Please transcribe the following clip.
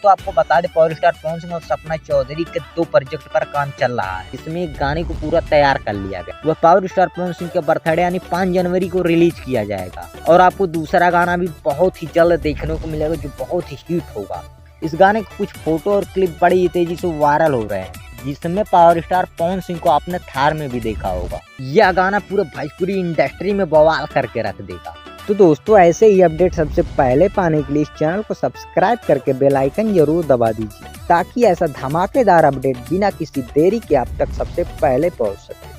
दोस्तों आपको बता दें पावर स्टार पवन सिंह और सपना चौधरी के 2 प्रोजेक्ट पर काम चल रहा है। इसमें गाने को पूरा तैयार कर लिया गया। वह पावर स्टार पवन सिंह के बर्थडे यानी 5 जनवरी को रिलीज किया जाएगा और आपको दूसरा गाना भी बहुत ही जल्द देखने को मिलेगा जो बहुत ही हिट होगा। इस गाने के कुछ फोटो और क्लिप बड़ी तेजी से वायरल हो रहे हैं, जिसमें पावर स्टार पवन सिंह को आपने थार में भी देखा होगा। यह गाना पूरे भोजपुरी इंडस्ट्री में बवाल करके रख देगा। तो दोस्तों ऐसे ही अपडेट सबसे पहले पाने के लिए इस चैनल को सब्सक्राइब करके बेल आइकन जरूर दबा दीजिए, ताकि ऐसा धमाकेदार अपडेट बिना किसी देरी के आप तक सबसे पहले पहुंच सके।